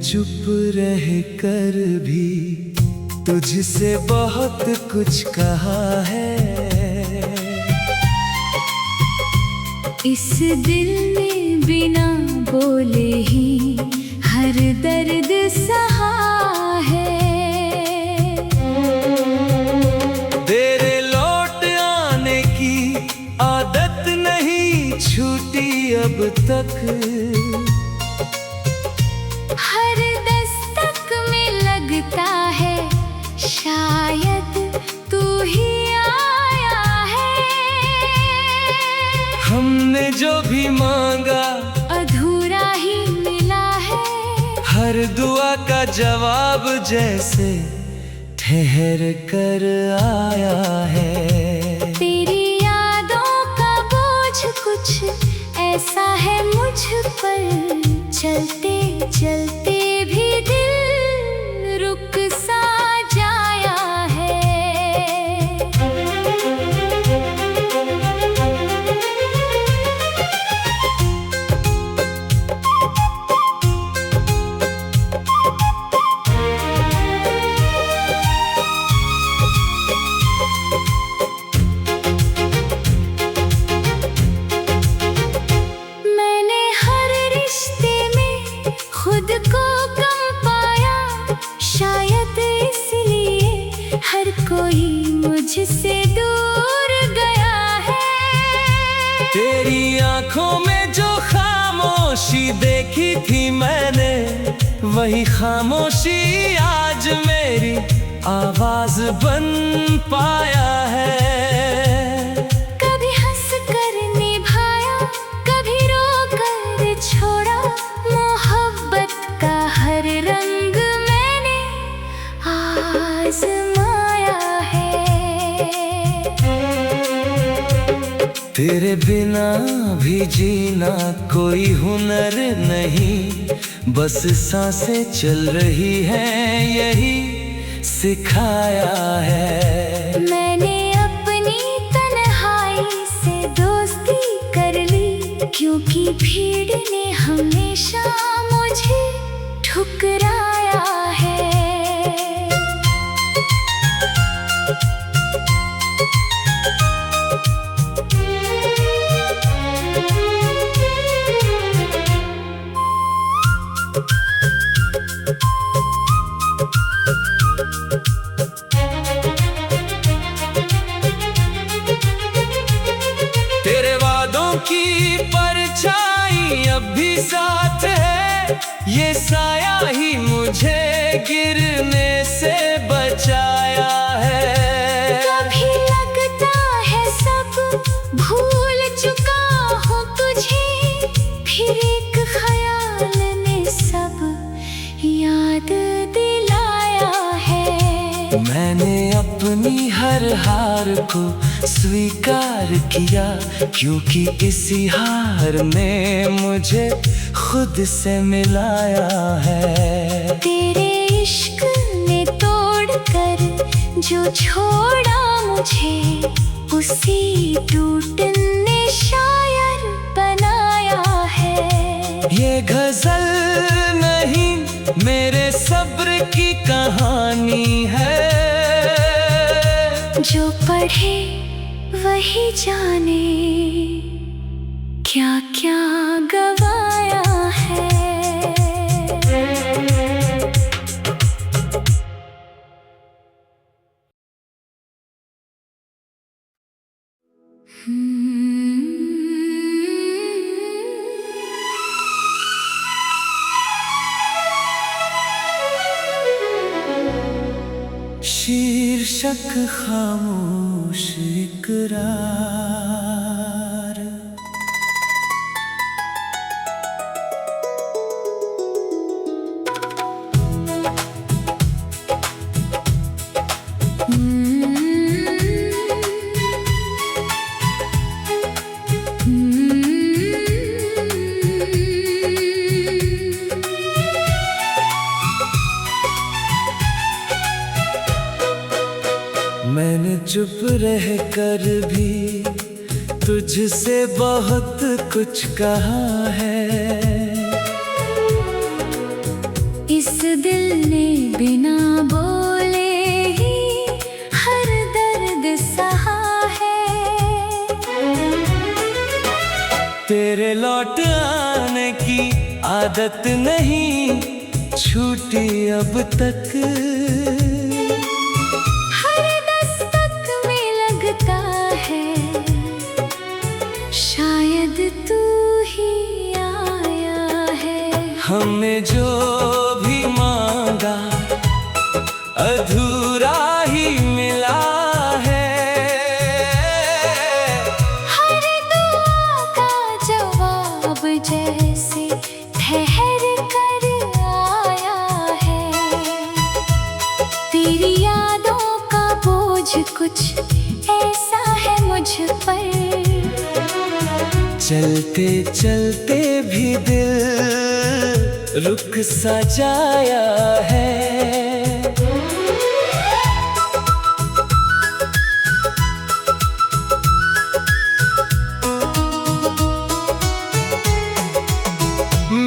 चुप रह कर भी तुझसे बहुत कुछ कहा है। इस दिल ने बिना बोले ही हर दर्द सहा है। तेरे लौट आने की आदत नहीं छूटी अब तक। हर दस्तक में लगता है शायद तू ही आया है। हमने जो भी मांगा अधूरा ही मिला है। हर दुआ का जवाब जैसे ठहर कर आया है। तेरी यादों का बोझ कुछ ऐसा है मुझ पर, चलते चलते भी दिल रुक सा जाया है। मैंने हर रिश्ते में खुद को कम पाया, शायद इसलिए हर कोई मुझसे दूर गया है। तेरी आंखों में जो खामोशी देखी थी मैंने, वही खामोशी आज मेरी आवाज बन पाया है। कभी हंस कर निभाया, कभी रो कर छोड़ा, मोहब्बत का हर रंग मैंने आजमाया है। तेरे बिना भी जीना कोई हुनर नहीं, बस सांसें चल रही हैं यही सिखाया है। मैंने अपनी तन्हाई से दोस्ती कर ली, क्योंकि भीड़ ने हमेशा मुझे ठुकराया है। तेरे वादों की परछाई अब भी साथ है, ये साया ही मुझे गिरने से बचाया है। कभी लगता है सब भूल चुका हूँ तुझे, फिर एक ख्याल ने सब याद दिलाया है। मैंने अपनी हर हार को स्वीकार किया, क्योंकि इसी हार ने मुझे खुद से मिलाया है। तेरे इश्क ने तोड़ कर जो छोड़ा मुझे, उसी टूटने शायर बनाया है। ये गजल नहीं मेरे सब्र की कहानी है, जो पढ़े वही जाने क्या क्या गवाया है। शीर्षक खामोश इकरार। मैंने चुप रह कर भी तुझसे बहुत कुछ कहा है। इस दिल ने बिना बोले ही हर दर्द सहा है। तेरे लौट आने की आदत नहीं छूटी अब तक। हर दस्तक में लगता है शायद तू ही आया है। हमने जो भी मांगा अधूरा ही मिला है। हर दुआ का जवाब जैसे ठहर कर आया है। तेरी यादों का बोझ कुछ ऐसा है मुझ पर। चलते चलते भी दिल रुक सा जाया है।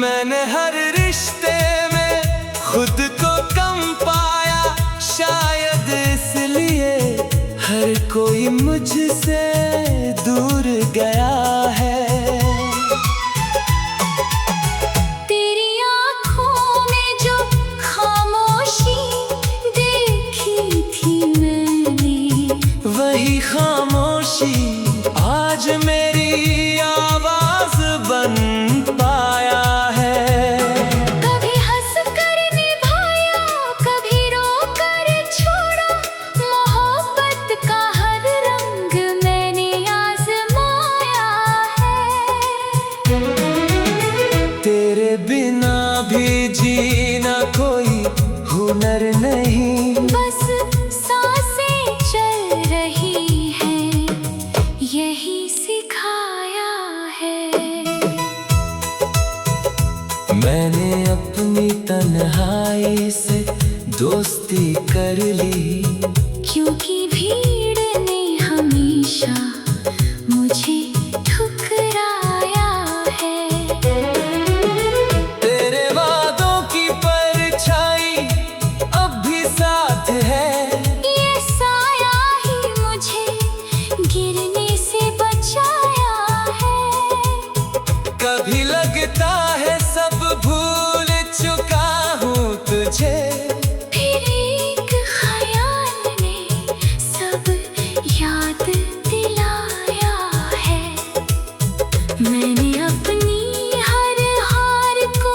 मैंने हर रिश्ते में खुद को कम पाया, शायद इसलिए हर कोई मुझसे दूर गया है। तेरी आँखों में जो खामोशी देखी थी मैंने, वही खामोशी आज मेरी आवाज बन पाया है। कभी हंस कर निभाया, कभी रो कर छोड़ा। मोहब्बत का हर रंग मैंने आजमाया है। तेरे बिना भी जीना कोई हुनर नहीं। बस सांसें चल रही हैं, यही सिखाया है। मैंने अपनी तन्हाई से दोस्ती कर ली, क्योंकि भीड़ ने हमेशा मुझे ठुकराया है। तेरे वादों की परछाई अब भी साथ है। ये साया ही मुझे गिरने से बचाया है। कभी लगता है सब भूल चुका हूँ तुझे, फिर एक ख्याल ने सब याद दिलाया है। मैंने अपनी हर हार को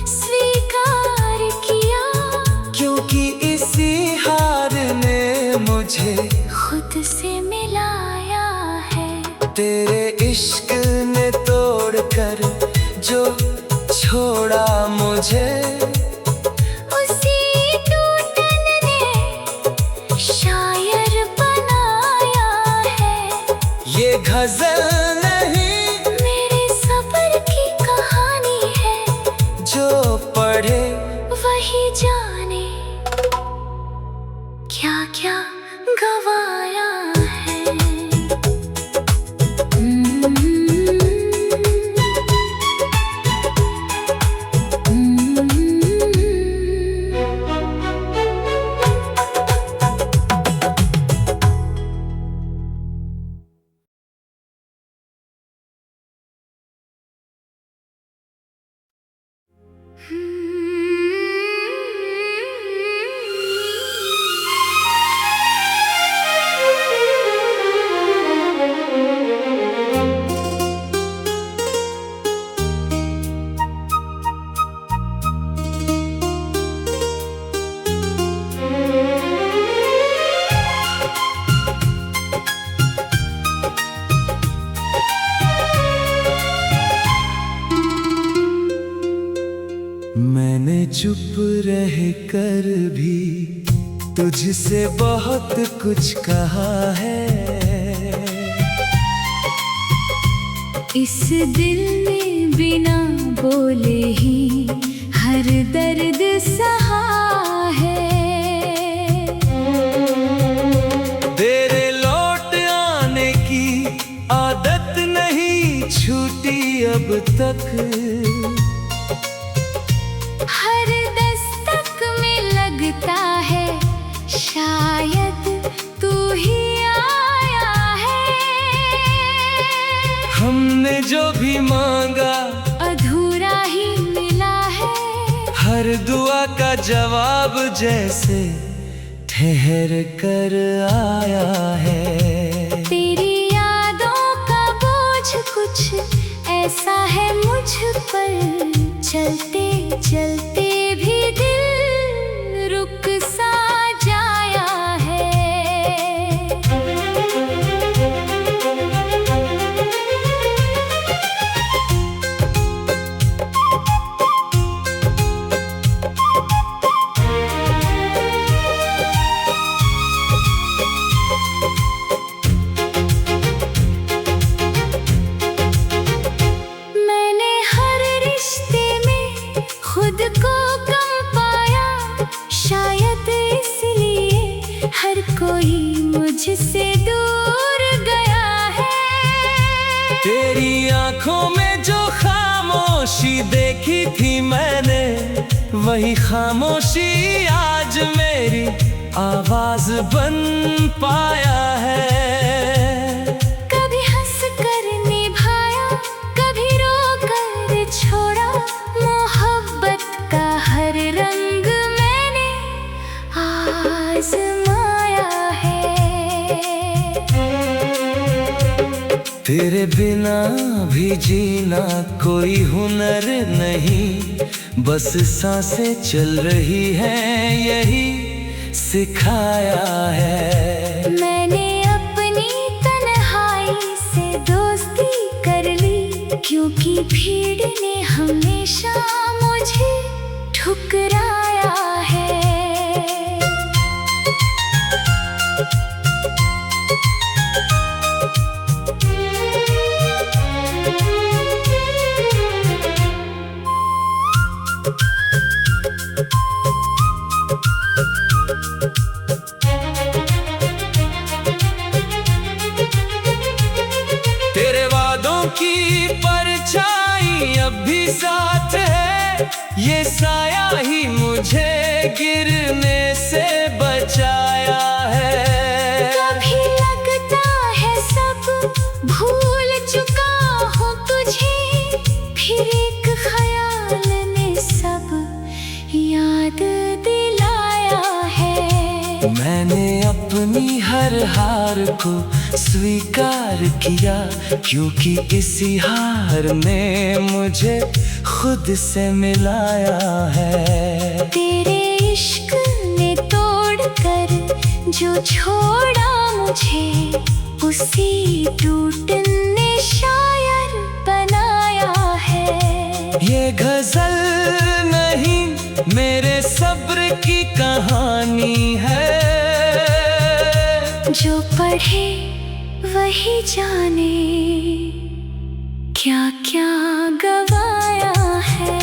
स्वीकार किया, क्योंकि इसी हार ने मुझे खुद से मिलाया है। तेरे इश्क ने तोड़कर जो छोड़ा मुझे, उसी टूटन ने शायर बनाया है। ये गजल नहीं मेरे सब्र की कहानी है, जो पढ़े वही जाने क्या क्या गवाया है। मैंने चुप रह कर भी तुझसे बहुत कुछ कहा है। इस दिल ने बिना बोले ही हर दर्द सहा है। तेरे लौट आने की आदत नहीं छूटी अब तक। हर दस्तक जो भी मांगा अधूरा ही मिला है। हर दुआ का जवाब जैसे ठहर कर आया है। तेरी यादों का बोझ कुछ ऐसा है मुझ पर, चलते चलते भी दिल रुक सा जाया है। मैंने हर रिश्ते में खुद को कम पाया, शायद इसलिए हर कोई मुझसे दूर गया है। तेरी आंखों में जो खामोशी देखी थी मैंने, वही खामोशी आज मेरी आवाज बन पाया है। कभी हंस कर निभाया, कभी रो कर छोड़ा, मोहब्बत का हर रंग मैंने आजमाया है। तेरे बिना भी जीना कोई हुनर नहीं, बस सांसें चल रही हैं यही सिखाया है। मैंने अपनी तन्हाई से दोस्ती कर ली, क्योंकि भीड़ ने हमेशा मुझे ठुकराया है। तेरे वादों की परछाई अब भी साथ है, ये साया ही मुझे गिरने से बचाया है। कभी लगता है सब भूल चुका हूँ तुझे, फिर एक ख्याल ने सब याद दिलाया है। मैंने अपनी हर हार को स्वीकार किया, क्योंकि इसी हार ने मुझे खुद से मिलाया है। तेरे इश्क ने तोड़कर जो छोड़ा मुझे, उसी टूटने शायर बनाया है। ये गजल नहीं मेरे सब्र की कहानी है, जो पढ़े वही जाने क्या क्या गवाया है।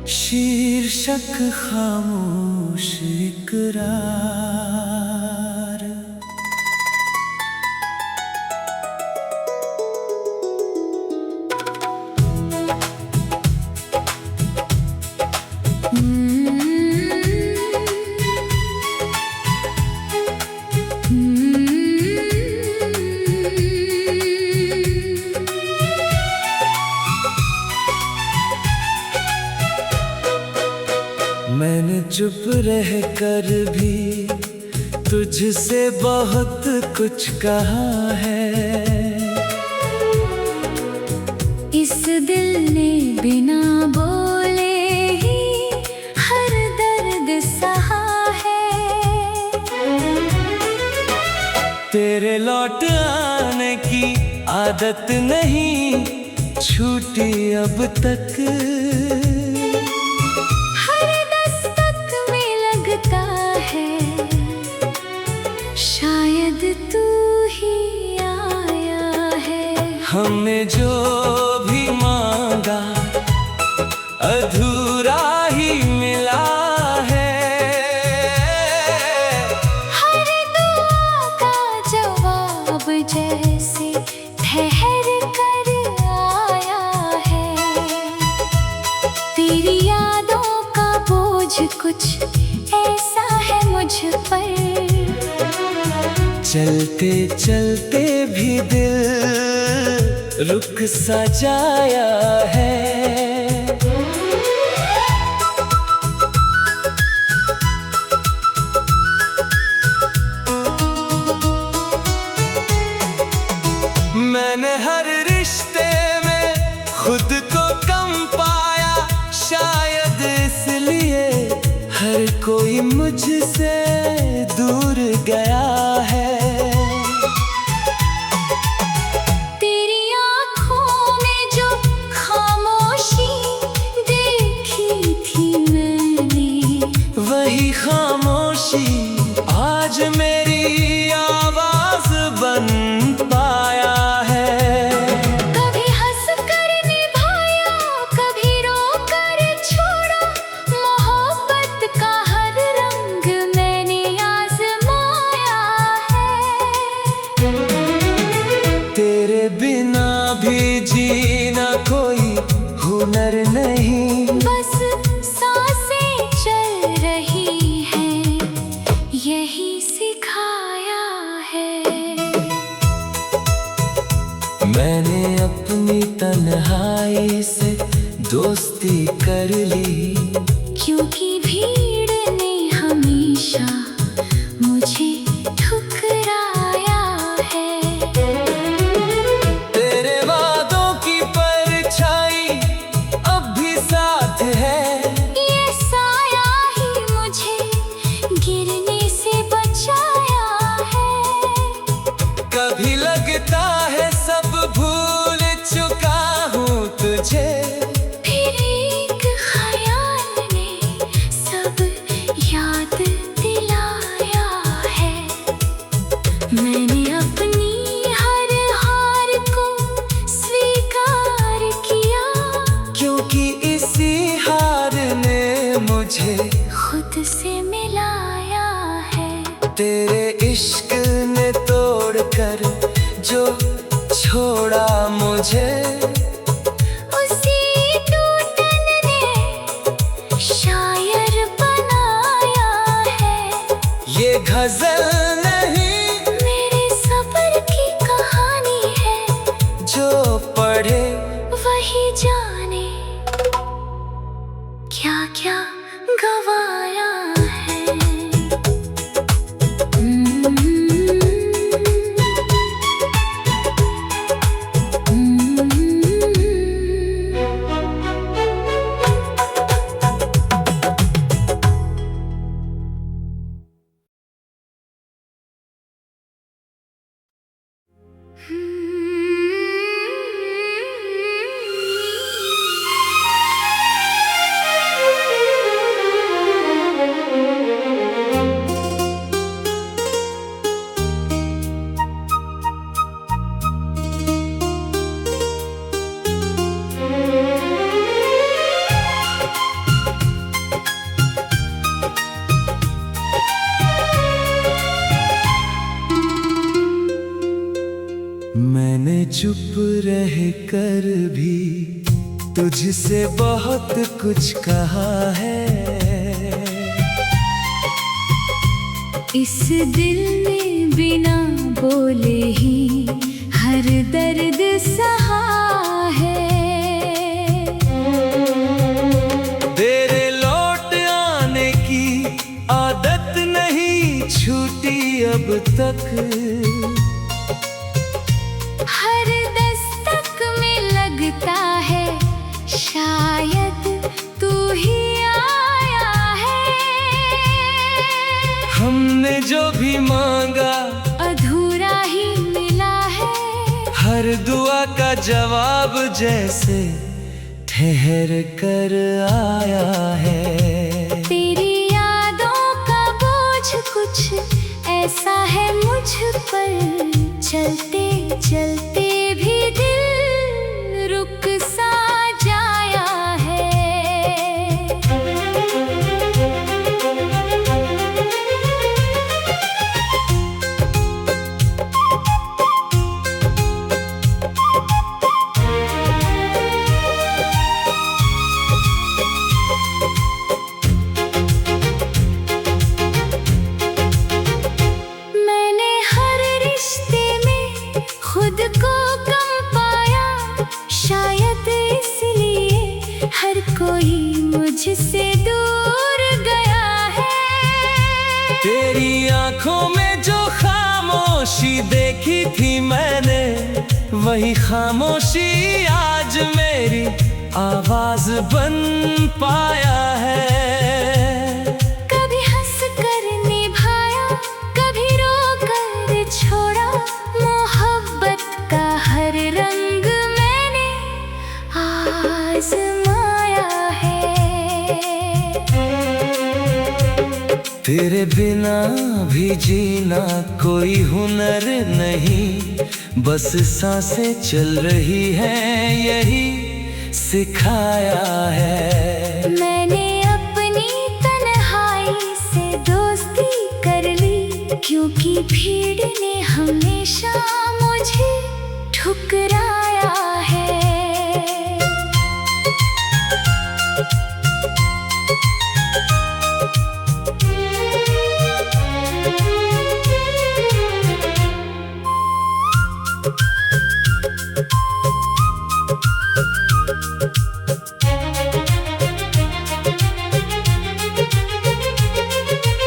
शीर्षक खामोश इकरार। मैंने चुप रह कर भी तुझसे बहुत कुछ कहा है। इस दिल ने बिना बोले ही हर दर्द सहा है। तेरे लौट आने की आदत नहीं छूटी अब तक, हर दस्तक में लगता है शायद तू ही आया है। हमने जो भी मांगा अधूरा ही मिला है। हर दुआ का जवाब चलते चलते भी दिल रुक सा जाया है। मैंने हर रिश्ते में खुद को कम पाया, शायद इसलिए हर कोई मुझसे दूर गया है। तेरी आँखों में जो खामोशी देखी थी मैंने, वही खामोशी आज मेरी आवाज बन पाया है। कभी हंस कर निभाया, कभी रो कर छोड़ा, मोहब्बत का हर रंग मैंने आजमाया है। तेरे बिना भी जीना कोई हुनर नहीं, बस सांसें चल रही हैं, यही सिखाया है। मैंने अपनी तन्हाई से दोस्ती कर ली, क्योंकि भीड़ ने हमेशा मुझे ठुकराया है। तेरे वादों की परछाई अब भी साथ है, ये साया ही मुझे गिरने से बचाया है। कभी लगता है सब भूल चुका हूँ तुझे, फिर एक ख्याल ने सब याद दिलाया है। मैंने अपनी हर हार को स्वीकार किया, क्योंकि इसी हार ने मुझे खुद से मिलाया है। तेरे इश्क ने तोड़कर जो छोड़ा मुझे, उसी टूटन ने शायर बनाया है। ये गजल नहीं मेरे सब्र की कहानी है, जो पढ़े वही जाने क्या क्या गवाया है। मैंने चुप रह कर भी तुझसे बहुत कुछ कहा है। इस दिल ने बिना बोले ही हर दर्द सहा है। तेरे लौट आने की आदत नहीं छूटी अब तक, हर दस्तक में लगता है शायद तू ही आया है। हमने जो भी मांगा अधूरा ही मिला है, हर दुआ का जवाब जैसे ठहर कर आया है। तेरी यादों का बोझ कुछ ऐसा है मुझ पर, चलते चलते भी दिल रुक सा जाया है। मैंने हर खामोशी देखी थी मैंने, वही खामोशी आज मेरी आवाज बन पाया है। कभी हंस कर निभाया, कभी रो कर छोड़ा, मोहब्बत का हर रंग मैंने आजमाया है। तेरे बिना भी जीना कोई हुनर नहीं, बस सांसें चल रही हैं यही सिखाया है। मैंने अपनी तन्हाई से दोस्ती कर ली, क्योंकि भीड़ ने हमेशा मुझे ठुकराया है।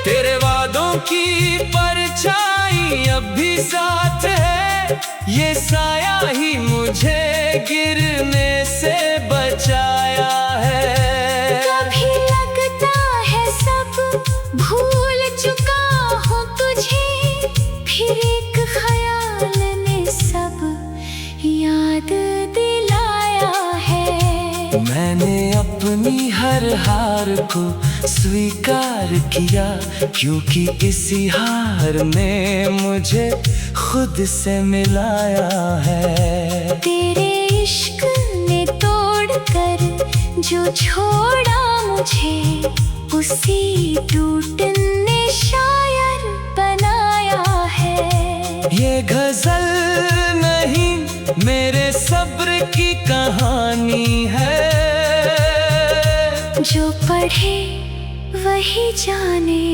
तेरे वादों की परछाई अब भी साथ है, ये साया ही मुझे गिरने से बचाया है। कभी लगता है सब भूल चुका हूँ तुझे, फिर एक ख्याल ने सब याद दिलाया है। मैंने अपनी हर हार को स्वीकार किया, क्योंकि इसी हार ने मुझे खुद से मिलाया है। तेरे इश्क ने तोड़कर जो छोड़ा मुझे, उसी टूटने शायर बनाया है। ये गजल नहीं मेरे सब्र की कहानी है, जो पढ़े वही जाने।